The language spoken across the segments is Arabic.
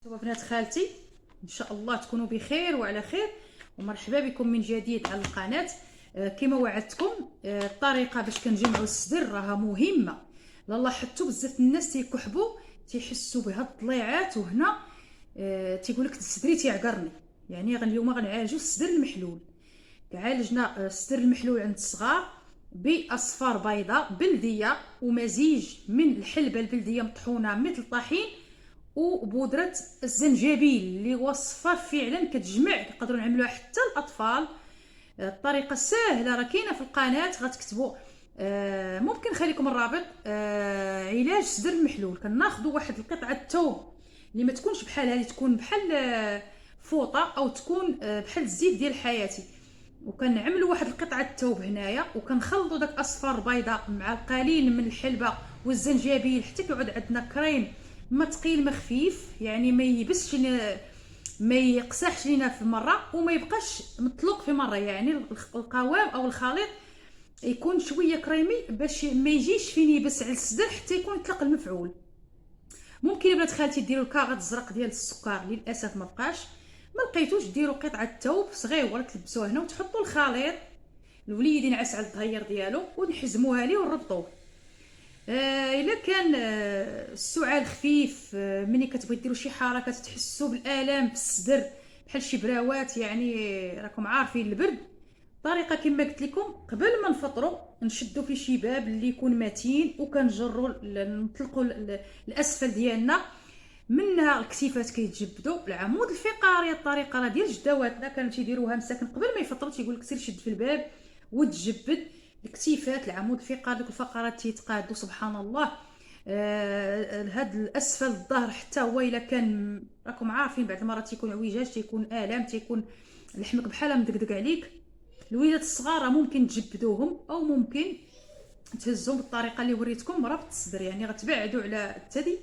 وبنات خالتي، ان شاء الله تكونوا بخير وعلى خير، ومرحبا بكم من جديد على القناه. كما وعدتكم، الطريقه باش كنجمعوا السدر راها مهمه. لا لاحظتوا بزاف الناس تيكحبوا تيحسوا بهاد الضليعات، وهنا تيقول لك السدري تيعقرني. يعني اليوم غنعالجوا السدر المحلول. عالجنا السدر المحلول عند الصغار باصفار بيضاء بلديه ومزيج من الحلبه البلديه مطحونه مثل الطحين وبودره الزنجبيل اللي وصفه فعلا كتجمع، نقدروا نعملوها حتى الاطفال. الطريقه سهله، راه كاينه في القناه، غتكتبوا ممكن نخليكم الرابط. علاج السدر المحلول. كناخذوا واحد القطعه الثوم اللي ما تكونش بحال هذه، تكون بحال فوطه او تكون بحال الزيت ديال حياتي، وكنعملوا واحد القطعه الثوب هنايا، وكنخلطوا داك اصفر البيضاء مع القليل من الحلبه والزنجبيل حتى كيعود عندنا كريم ما ثقيل ما خفيف، يعني ما يبسش ما يقسحش لينا في مره وما يبقاش مطلوق في مره. يعني القوام او الخليط يكون شويه كريمي باش ما يجيش فين يبس على الصدر حتى يكون يطلق المفعول. ممكن بنات خالتي ديروا الكاغط الزرق ديال السكر، للاسف ما بقاش. ما لقيتوش ديروا قطعه ثوب صغيره تلبسوها هنا وتحطوا الخليط. الوليد ينعس على الظهير ديالو ونحزموها ليه ونربطوه. الا كان السعال خفيف، ملي كتبغي ديروا شي حركه تحسوا بالالام في الصدر بحال شي براوات، يعني راكم عارفين البرد. طريقه كما قلت لكم، قبل ما نفطروا نشدوا في شي باب اللي يكون متين وكنجروا نطلقوا الاسفل ديالنا، منها الكتيفات كيتجبدوا، العمود الفقري. الطريقه راه ديال جداواتنا كانوا تيديروها مساكن قبل ما يفطروا، تيقول لك سير شد في الباب وتجبد الكتيفات، العمود الفقري، دوك الفقرات تيتقادوا سبحان الله. هاد الاسفل الظهر حتى هو الا كان راكم عارفين بعض المرات تيكون عويجاج، تيكون الام، تيكون لحمك بحال مدقدق عليك. الوليدات الصغار ممكن تجبدوهم او ممكن تهزهم بالطريقه اللي وريتكم ربط الصدر. يعني غتبعدوا على الثدي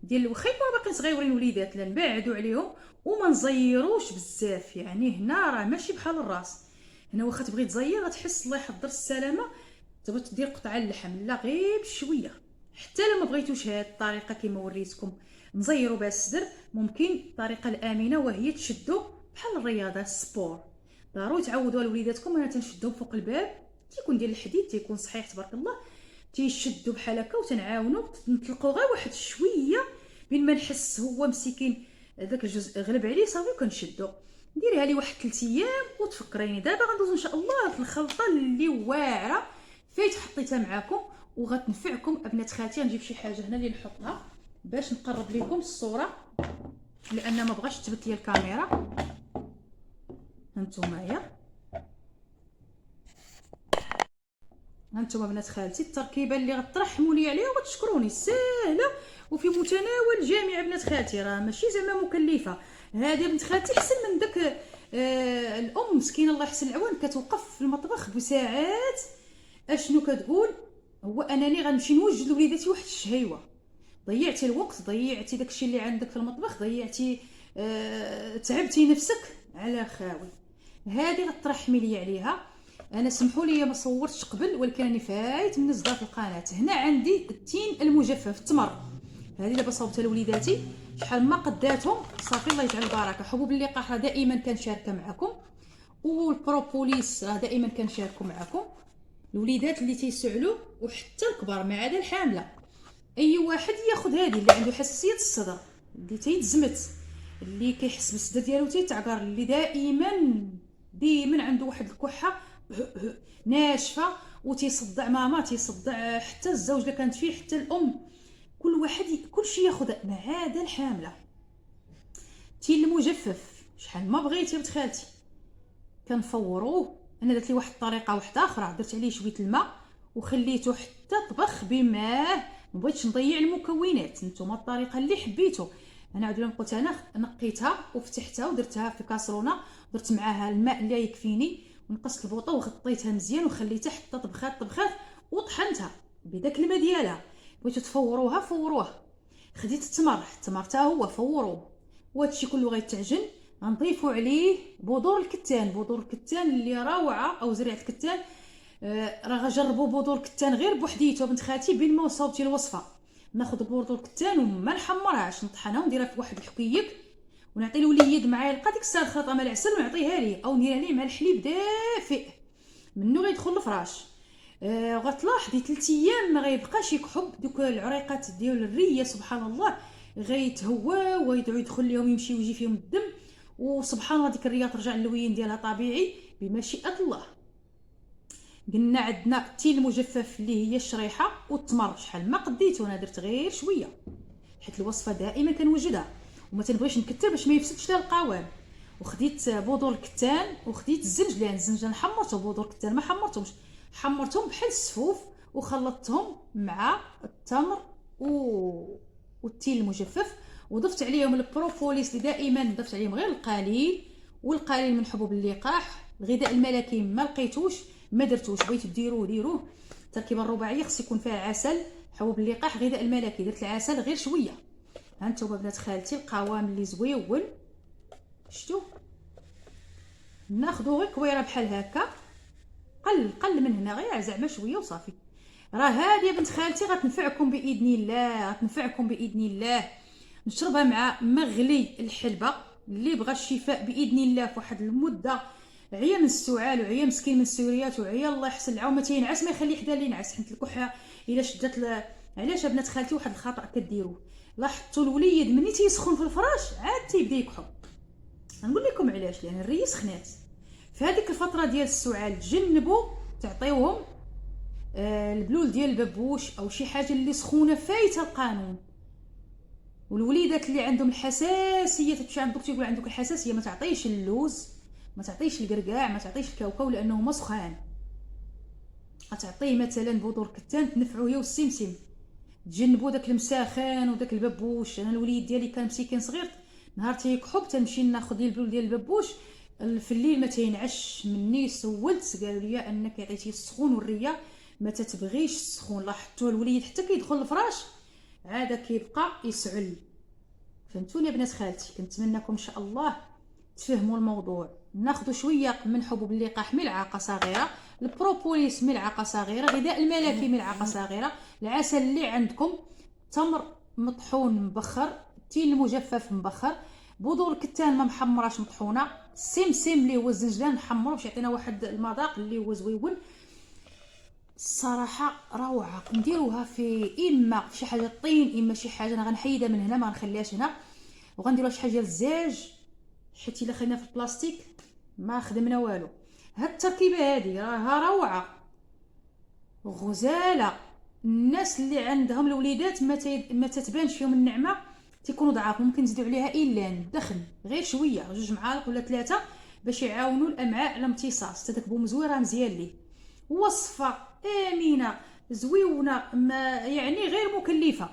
ديال واخا يكونوا باقيين صغيورين وليدات، لا نبعدوا عليهم وما نزيروش بزاف. يعني هنا راه ماشي بحال الراس، هنا واخا تبغي تزير غتحس الله يحضر السلامه تبغي تدير قطعه اللحم، لا غير بشويه. حتى لو ما بغيتوش هاد الطريقه كما وريتكم نزيروا بها الصدر، ممكن الطريقه الامنه وهي تشدوا بحال الرياضه السبور. ضروري تعودوا لوليداتكم. انا تنشدهم فوق الباب، تيكون ديال الحديد، تيكون صحيح تبارك الله، تيشدوا بحال هكا وتنعاونوا نطلقوا غير واحد شويه. بين ما نحس هو مسكين داك الجزء غلب عليه صافي كنشدو. ديريها لي واحد 3 ايام وتفكريني. دابا غندوز ان شاء الله في الخلطه اللي واعره فايت حطيتها معاكم وغتنفعكم ابنات خالتي. غنجيب شي حاجه هنا اللي نحطها باش نقرب لكم الصوره، لان ما بغاش تثبت لي الكاميرا. هانتوما هانتوما بنات خالتي التركيبه اللي غترحموا لي عليها وتشكروني، ساهله وفي متناول الجميع. بنات خالتي راه ماشي زعما مكلفه. هذه بنت خالتي احسن من داك الام مسكينه الله يحسن العوان كتوقف في المطبخ بساعات. اشنو كتقول؟ هو انني غنمشي نوجد لوليداتي واحد الشهيوه. ضيعتي الوقت، ضيعتي داكشي اللي عندك في المطبخ، ضيعتي تعبتي نفسك على خاوي. هذه غترحمي لي عليها. انا سمحوا لي ما صورتش قبل، ولكن راني فايت من في القناه. هنا عندي التين المجفف التمر، هذه دابا صوبتها لوليداتي شحال ما قداتهم صافي الله يجعل البركه. حبوب اللقاح راه دائما كنشاركها معكم، والبروبوليس راه دائما كنشاركو معكم. الوليدات اللي تيسعلوا وحتى الكبار ما عدا الحامله، اي واحد ياخذ هذه اللي عنده حساسيه الصدر، اللي تيتزمت، اللي كيحس بالصدر ديالو تيتعقر، اللي دائما عنده واحد الكحه ناشفه وتيصدع ماما، تيصدع حتى الزوج اللي كانت فيه، حتى الام. كل واحد كل شيء ياخذ ما عدا الحامله. تين المجفف شحال ما بغيتي بنت خالتي كنفوروه. انا درت لي واحد الطريقه واحده اخرى، درت عليه شويه الماء وخليته حتى طبخ بماء، ما بغيتش نضيع المكونات. نتوما الطريقه اللي حبيتو. انا عاد قلت انا نقيتها وفتحتها ودرتها في كاسرونه، درت معاها الماء اللي يكفيني ونقصت البوطه وغطيتها مزيان وخليتها حتى طبخات وطحنتها بداك الماء ديالها. بغيتو تفوروها فوروها. خديت التمر حتى هو فوروه، وهادشي كله غيتعجن. غنضيفوا عليه بذور الكتان اللي روعه، او زريعه الكتان. راه غجربوا بذور الكتان غير بوحديته بنت خالتي بين ما وصلتي الوصفه. ناخذ بذور الكتان وما نحمرهاش، نطحنها ونديرها في واحد الحكيك ونعطي الوليد معلقه ديك الساعه خلطه مع العسل ونعطيها ليه، او نديرها ليه مع الحليب دافئ منو غيدخل الفراش. غتلاحظي 3 ايام ما غيبقاش يكحب، دوك العريقات ديال الريه سبحان الله غيتهوا ويدعو يدخل لهم يمشي ويجي فيهم الدم، وسبحان الله ديك الريه ترجع للوين ديالها طبيعي بمشيئه الله. قلنا عندنا التين المجفف اللي هي الشريحه والتمر، شحال ما قديتو انا درت غير شويه حيت الوصفه دائما كنوجدها وما تنبغيش نكثر باش ما يفسدش لها القوام. وخديت بودور الكتان وخديت الزنجلان حمرته، بودور الكتان ما حمرتهمش، حمرتهم بحال السفوف وخلطتهم مع التمر والتين المجفف، وضفت عليهم البروبوليس اللي دائما ضفت عليهم غير القليل، والقليل من حبوب اللقاح. الغذاء الملكي ما لقيتوش ما درتوش، بغيتو ديروه التركيبه الرباعيه خص يكون فيها عسل، حبوب اللقاح، غذاء الملكي. درت العسل غير شويه. ها انتم بنات خالتي القوام اللي زويون شفتوا. ناخذوا غير كويره بحال هكا، قل من هنا غير زعما شويه وصافي. راه هذه بنت خالتي غتنفعكم باذن الله، غتنفعكم باذن الله. نشربها مع مغلي الحلبه. اللي بغى الشفاء باذن الله في واحد المده، عيا من السعال وعيا مسكين من السوريات وعيا الله يحسن العون، ما تينعس ما يخلي حدا اللي ينعس، حيت الكحه الا شدت علاش بنات خالتي واحد الخطا كديروه، لاحظتوا الوليد ملي تيسخن في الفراش عاد تيبدا يكحب. نقول لكم علاش، لان الريه سخنات في هذيك الفتره ديال السعال. تجنبوا تعطيوهم البلول ديال الببوش او شي حاجه اللي سخونه فايته القانون. والوليدات اللي عندهم الحساسيه تمشي عند الدكتور يقول عندك الحساسيه، ما تعطيش اللوز، ما تعطيش القرقاع، ما تعطيش الكاوكاو لانه هما سخان. غتعطيه مثلا بودور كتان تنفعو هي والسمسم. تجنبوا داك المساخن وداك الببوش. انا الوليد ديالي كان مسكين صغير، نهار تيكحب تنمشي ناخذ ليه البلول ديال الببوش، في الليل ما تينعش مني. سولت قالوا لي انك عطيتيه السخون والريه ما تتبغيش السخون. لاحظتوا الوليد حتى كيدخل الفراش عاد كيبقى يسعل. فهمتوني يا بنات خالتي؟ كنتمنىكم ان شاء الله تفهموا الموضوع. ناخذ شويه من حبوب اللقاح ملعقه صغيره، البروبوليس ملعقه صغيره، غذاء الملكي ملعقه صغيره، العسل اللي عندكم، تمر مطحون مبخر، التين المجفف مبخر، بذور الكتان ما محمراش مطحونه، السمسم اللي هو الزنجلان محمر باش يعطينا واحد المذاق اللي هو زويون. الصراحه روعه. نديروها في اما في شي حاجه طين اما شي حاجه، انا غنحيدها من هنا ما غنخليهاش هنا، وغنديروها شي حاجه ديال الزاج، حيت الا خلينا في البلاستيك ما خدمنا والو. هاد التركيبه هذه راها روعه غزاله. الناس اللي عندهم الوليدات ما تتبانش فيهم النعمه تيكونوا ضعاف، ممكن نزيدوا عليها الا دخن غير شويه 2 معالق ولا 3 باش يعاونوا الامعاء على امتصاص. حتى داك بومزوير راه مزيان ليه. وصفه امنه زويونه ما يعني غير مكلفه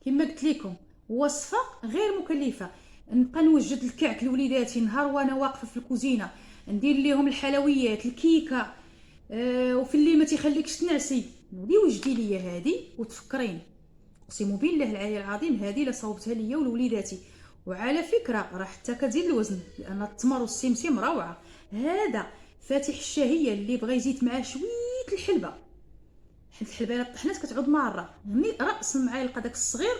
كما قلت لكم، وصفه غير مكلفه. نبقى نوجد الكعك لوليداتي نهار وانا واقفه في الكوزينه، ندير لهم الحلويات الكيكه، وفي الليل ما تيخليكش تنعسي. نودي وجدي ليا هذه وتفكريني، اقسم بالله العلي العظيم هذه لا صوبتها ليا ولوليداتي. وعلى فكره راه حتى كتزيد الوزن، لان التمر والسمسم روعه. هذا فاتح الشهيه، اللي بغى يزيد معاه شويه الحلبه، حيت الحلبه الا طحنات كتعود ماره، يعني راس المعالقه داك الصغير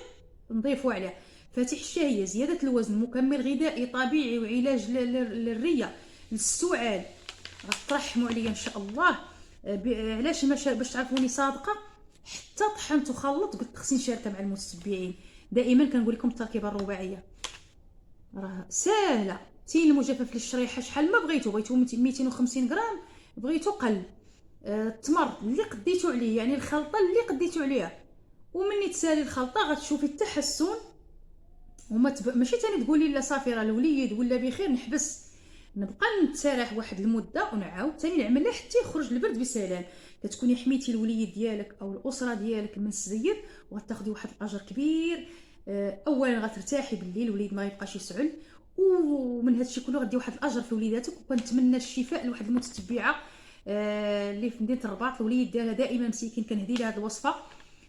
نضيفوا عليه. فاتح الشهيه، زياده الوزن، مكمل غذائي طبيعي، وعلاج للريه للسعال. غترحموا عليا ان شاء الله. علاش باش تعرفوني صادقه، حتى طحنت وخلطت قلت خصني نشاركها مع المتتبعين. دائما كنقول لكم التركيبه الرباعيه راه ساهله. تين المجفف للشريحه شحال ما بغيتو 250 غرام، بغيتو قل. التمر اللي قديتو عليه، يعني الخلطه اللي قديتو عليها، ومني تسالي الخلطه غتشوفي التحسن. ماشي تاني تقولي لا صافي راه الوليد ولا بخير نحبس، نبقى نتسارح واحد المده ونعاود تاني نعملها حتى يخرج البرد بسلام. كتكوني حميتي الوليد ديالك او الاسره ديالك من السيد، وغتاخدي واحد الاجر كبير. اولا غترتاحي بالليل، الوليد ما يبقاش يسعل، ومن هذا الشيء كله غدي واحد الاجر في وليداتك. وكنتمنى الشفاء لواحد المتتبعه اللي في مدينه الرباط، الوليد ديالها دائما مسكين، كنهدي لها هذه الوصفه.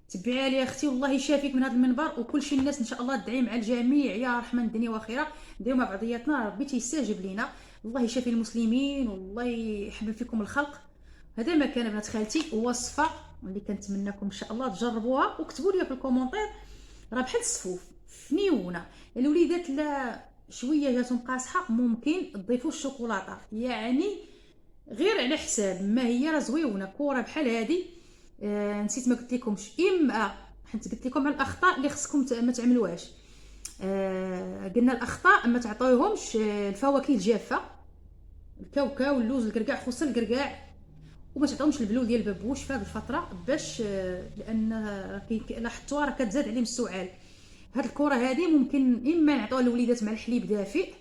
تبعيها لي اختي، والله يشافيك من هذا المنبر، وكل شيء الناس ان شاء الله تدعي مع الجميع يا رحمن الدنيا واخره. نديروا مع بعضياتنا، ربي تيستجيب لينا. الله يشافي المسلمين والله يحبب فيكم الخلق. هذا ما كان بنات خالتي وصفه اللي كنتمنىكم ان شاء الله تجربوها، وكتبوا لي في الكومونتير. راه بحال الصفوف فنيونه. الوليدات لا شويه جاتهم قاصحه ممكن تضيفوا الشوكولاته، يعني غير على حساب ما هي راه زويونه. كره بحال هذه نسيت ما قلت لكمش، اما حيت قلت لكم على الاخطاء اللي خصكم ما تعملوهاش. قلنا الاخطاء ما تعطيوهمش الفواكه الجافه، الكاوكاو، اللوز، الكركاع، خصوصا الكركاع، وما تعطيهمش البلول ديال البابوش في هذه الفتره، باش لان لاحظتوها راه كتزاد عليهم السعال. هاد الكره هذه ممكن اما نعطوها للوليدات مع الحليب دافئ،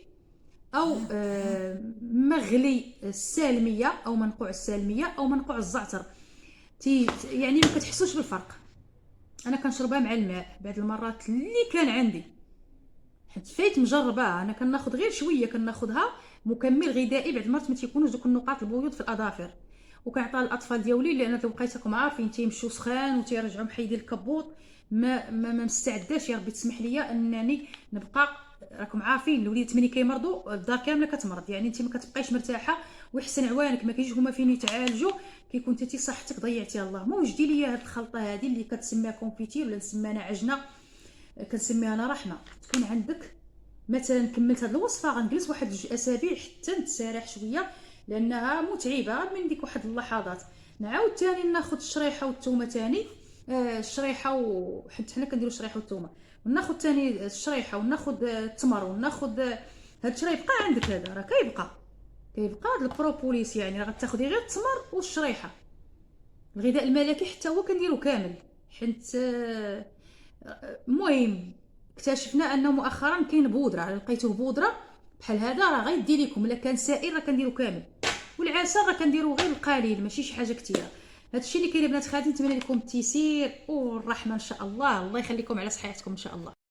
او مغلي السالميه او منقوع السالميه او منقوع الزعتر، يعني ما كتحسوش بالفرق. انا كنشربها مع الماء بعد المرات اللي كان عندي، حيت فايت مجربه. انا كناخذ غير شويه، كناخذها مكمل غذائي بعد المرات ما تيكونوش دوك النقاط البيض في الاظافر، وكنعطيها للاطفال ديالي، لان لقيتكم عارفين تيمشيو سخان وتيرجعوا محيدين الكبوط. ما مستعداش يا ربي تسمح لي انني نبقى. راكم عارفين الوليدات ملي كيمرضوا الدار كامله كتمرض، يعني انت ما كتبقايش مرتاحه، ويحسن عوانك ما كيجيو هما فين يتعالجوا، كيكون انت صحتك ضيعتيها. اللهم وجدي لي هاد الخلطه هذه اللي كتسميها كونفيتير ولا نسميها انا عجنه، كنسميها انا رحمه. تكون عندك مثلا كملت هاد الوصفه غنجلس واحد 2 اسابيع حتى نتسارح شويه، لانها متعبه من ديك واحد اللحظات. نعاود تاني ناخذ الشريحه والثومه تاني، الشريحه حيت حنا كنديروا الشريحه والثومه، وناخذ تاني الشريحه وناخذ التمر وناخذ هاد الشيء يبقى عندك. هذا راه كيبقى هاد البروبوليس، يعني راه غتاخذي غير التمر والشريحه. الغذاء الملكي حتى هو كنديرو كامل، حيت المهم اكتشفنا انه مؤخرا كاين بودره، لقيتوه بودره بحال هذا راه غيدي لكم. الا كان سائل راه كنديرو كامل، والعسل راه كنديرو غير القليل ماشي شي حاجه كثيره. هادشي اللي كاين بنات خالتي، نتمنى لكم التيسير والرحمه ان شاء الله. الله يخليكم على صحتكم ان شاء الله.